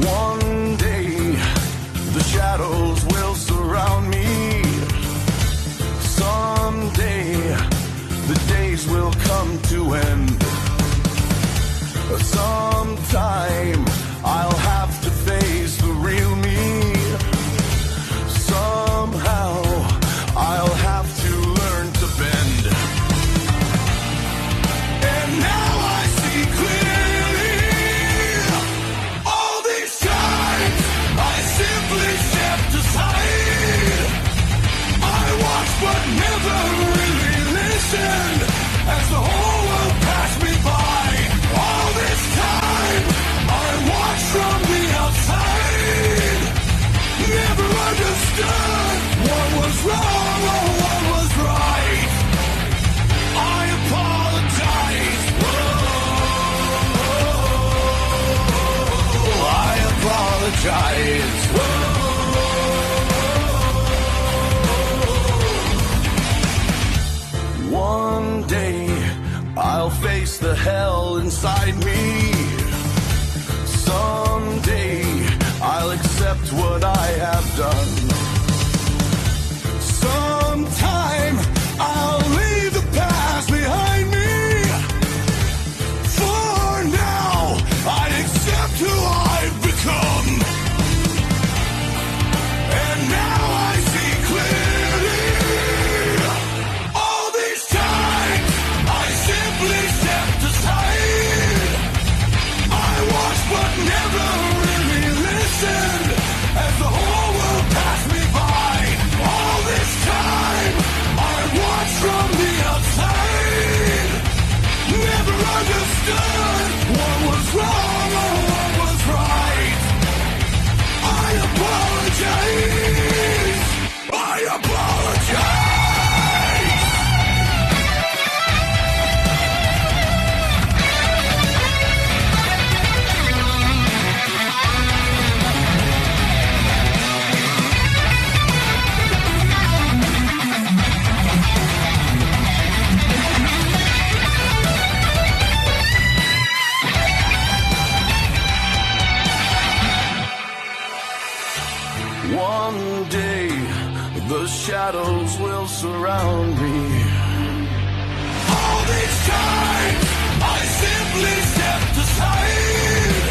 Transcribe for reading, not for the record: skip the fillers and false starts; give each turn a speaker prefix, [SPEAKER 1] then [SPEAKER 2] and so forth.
[SPEAKER 1] One day the shadows will surround me. Someday the days will come to end. Sometime I'll have to face the real me. Somehow I'll have to learn to bend. And now I see clearly. All these times I simply stepped aside. I watched but never really listened as the whole world passed me by. All this time I watched from the outside. Never understood what was wrong or what was right. I apologize. Whoa, I apologize. Whoa. One day I'll face the hell inside me. Someday I'll accept what I have done. Sometime I'll leave the past behind me. For now, I accept who I've become. And now I see clearly. All these times I simply stepped aside. I watched but never really listened as the whole world passed me by. All this time I watched from the outside. Never understood what was wrong or what was right. I apologize. I apologize. One day the shadows will surround me. All these times I simply stepped aside.